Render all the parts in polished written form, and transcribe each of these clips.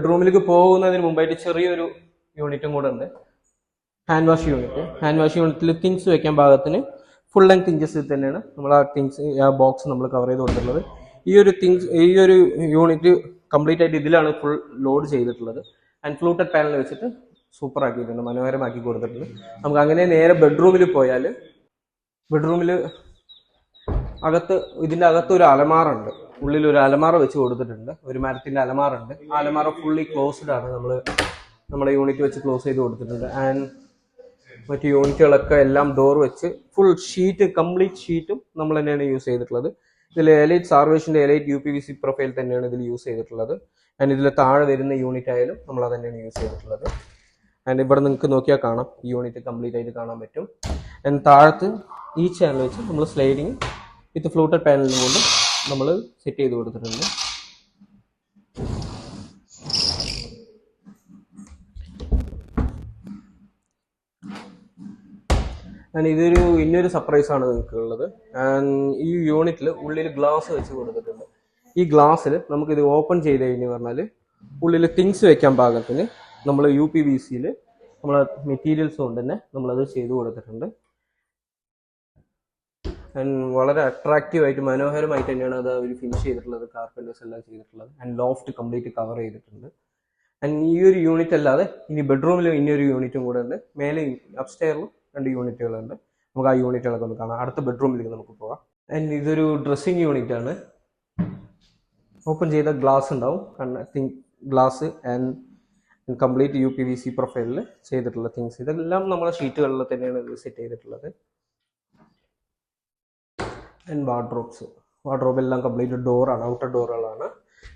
ബെഡ്റൂമിലേക്ക് പോകുന്നതിന് മുമ്പായിട്ട് ചെറിയൊരു യൂണിറ്റും കൂടെ ഉണ്ട്, hand wash unit. Hand wash യൂണിറ്റിൽ തിങ്സ് വെക്കാൻ പാകത്തിന് ഫുൾ ലെങ്ത് തിങ്സ് തന്നെയാണ് നമ്മൾ ആ തിങ്സ് ആ ബോക്സ് നമ്മൾ കവർ ചെയ്ത് കൊടുത്തിട്ടുള്ളത്. ഈ ഒരു യൂണിറ്റ് കംപ്ലീറ്റ് ആയിട്ട് ഇതിലാണ് ഫുൾ ലോഡ് ചെയ്തിട്ടുള്ളത്. ആൻഡ് ഫ്ലൂട്ടഡ് പാനൽ വെച്ചിട്ട് സൂപ്പർ ആക്കിയിട്ടുണ്ട്, മനോഹരമാക്കി കൊടുത്തിട്ടുണ്ട്. നമുക്ക് അങ്ങനെ നേരെ ബെഡ്റൂമിൽ പോയാൽ ബെഡ്റൂമിൽ ഇതിൻ്റെ അകത്ത് ഒരു അലമാറുണ്ട്, ഉള്ളിൽ ഒരു അലമാറ വെച്ച് കൊടുത്തിട്ടുണ്ട്, ഒരു മരത്തിൻ്റെ അലമാറുണ്ട്. ആ അലമാറ ഫുള്ളി ക്ലോസ്ഡ് ആണ്, നമ്മുടെ യൂണിറ്റ് വെച്ച് ക്ലോസ് ചെയ്ത് കൊടുത്തിട്ടുണ്ട്. ആൻഡ് മറ്റു യൂണിറ്റുകളൊക്കെ എല്ലാം ഡോർ വെച്ച് ഫുൾ ഷീറ്റ്, കംപ്ലീറ്റ് ഷീറ്റും നമ്മൾ തന്നെയാണ് യൂസ് ചെയ്തിട്ടുള്ളത്. ഇതിൽ എലൈറ്റ് സാർവേഷിൻ്റെ എലൈറ്റ് UPVC പ്രൊഫൈൽ തന്നെയാണ് ഇതിൽ യൂസ് ചെയ്തിട്ടുള്ളത്. ആൻഡ് ഇതിൽ താഴെ വരുന്ന യൂണിറ്റ് ആയാലും നമ്മൾ അത് തന്നെയാണ് യൂസ് ചെയ്തിട്ടുള്ളത്. ആൻഡ് ഇവിടെ നിങ്ങൾക്ക് നോക്കിയാൽ കാണാം, ഈ യൂണിറ്റ് കംപ്ലീറ്റ് ആയിട്ട് കാണാൻ പറ്റും. ആൻഡ് താഴത്ത് ഈ ചാനൽ വെച്ച് നമ്മൾ സ്ലൈഡിങ് വിത്ത് ഫ്ലൂട്ടഡ് പാനലും കൊണ്ട് നമ്മൾ സെറ്റ് ചെയ്ത് കൊടുത്തിട്ടുണ്ട്. ആൻഡ് ഇന്നൊരു സർപ്രൈസ് ആണ് നിങ്ങൾക്ക് ഉള്ളത്. ആൻഡ് ഈ യൂണിറ്റിൽ ഉള്ളിൽ ഗ്ലാസ് വെച്ച് കൊടുത്തിട്ടുണ്ട്. ഈ ഗ്ലാസ്സിൽ നമുക്കിത് ഓപ്പൺ ചെയ്ത് കഴിഞ്ഞ് പറഞ്ഞാൽ ഉള്ളിൽ തിങ്സ് വെക്കാൻ പാകത്തിന് നമ്മൾ UPVCയിൽ നമ്മൾ മെറ്റീരിയൽസ് കൊണ്ട് തന്നെ നമ്മളത് ചെയ്ത് കൊടുത്തിട്ടുണ്ട്. ആൻഡ് വളരെ അട്രാക്റ്റീവായിട്ട് മനോഹരമായിട്ട് തന്നെയാണ് അത് അവർ ഫിനിഷ് ചെയ്തിട്ടുള്ളത്, കാർപ്പൻറ്റേഴ്സ് എല്ലാം ചെയ്തിട്ടുള്ളത്. ആൻഡ് ലോഫ്റ്റ് കംപ്ലീറ്റ് കവർ ചെയ്തിട്ടുണ്ട്. ആൻഡ് ഈ ഒരു യൂണിറ്റ് അല്ലാതെ ഇനി ബെഡ്റൂമിലും ഇനിയൊരു യൂണിറ്റും കൂടെ ഉണ്ട്. മേലെ അപ്സ്റ്റെയറിലും 2 യൂണിറ്റുകളുണ്ട്. നമുക്ക് ആ യൂണിറ്റുകളൊക്കെ ഒന്ന് കാണാം. അടുത്ത ബെഡ്റൂമിലേക്ക് നമുക്ക് പോകാം. ആൻഡ് ഇതൊരു ഡ്രസ്സിങ് യൂണിറ്റ് ആണ്. ഓപ്പൺ ചെയ്ത ഗ്ലാസ് ഉണ്ടാവും, ഗ്ലാസ് ആൻഡ് കംപ്ലീറ്റ് UPVC പ്രൊഫൈലിൽ ചെയ്തിട്ടുള്ള തിങ്സ്. ഇതെല്ലാം നമ്മുടെ ഷീറ്റുകളിൽ തന്നെയാണ് ഇത് സെറ്റ് ചെയ്തിട്ടുള്ളത്. ആൻഡ് വാർഡ്രോബ് എല്ലാം കംപ്ലീറ്റ് ഡോറാണ്, ഔട്ടർ ഡോറുകളാണ്.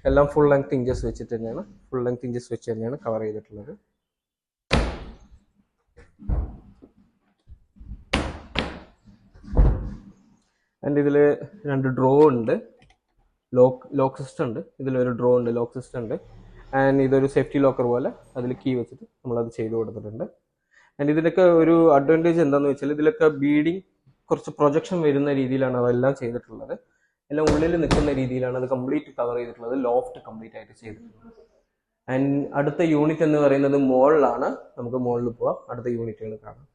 എല്ലാം ഫുൾ ലെങ്ത് തിങ്സ് വെച്ച് തന്നെയാണ് കവർ ചെയ്തിട്ടുള്ളത്. ആൻഡ് ഇതിൽ 2 ഡ്രോ ഉണ്ട്, ലോക്ക് സിസ്റ്റം ഉണ്ട്. ഇതിലൊരു ഡ്രോ ഉണ്ട്, ലോക്ക് സിസ്റ്റം ഉണ്ട്. ആൻഡ് ഇതൊരു സേഫ്റ്റി ലോക്കർ പോലെ അതിൽ കീ വെച്ചിട്ട് നമ്മളത് ചെയ്ത് കൊടുത്തിട്ടുണ്ട്. ആൻഡ് ഇതിലൊക്കെ ഒരു അഡ്വാൻറ്റേജ് എന്താണെന്ന് വെച്ചാൽ ഇതിലൊക്കെ ബീഡിങ് കുറച്ച് പ്രൊജക്ഷൻ വരുന്ന രീതിയിലാണ് അതെല്ലാം ചെയ്തിട്ടുള്ളത്. എല്ലാം ഉള്ളിൽ നിൽക്കുന്ന രീതിയിലാണ് അത് കംപ്ലീറ്റ് കവർ ചെയ്തിട്ടുള്ളത്, ലോഫ്റ്റ് കംപ്ലീറ്റ് ആയിട്ട് ചെയ്തിട്ടുള്ളത്. ആൻഡ് അടുത്ത യൂണിറ്റ് എന്ന് പറയുന്നത് മോളിലാണ്. നമുക്ക് മോളിൽ പോവാം, അടുത്ത യൂണിറ്റുകൾ കാണാം.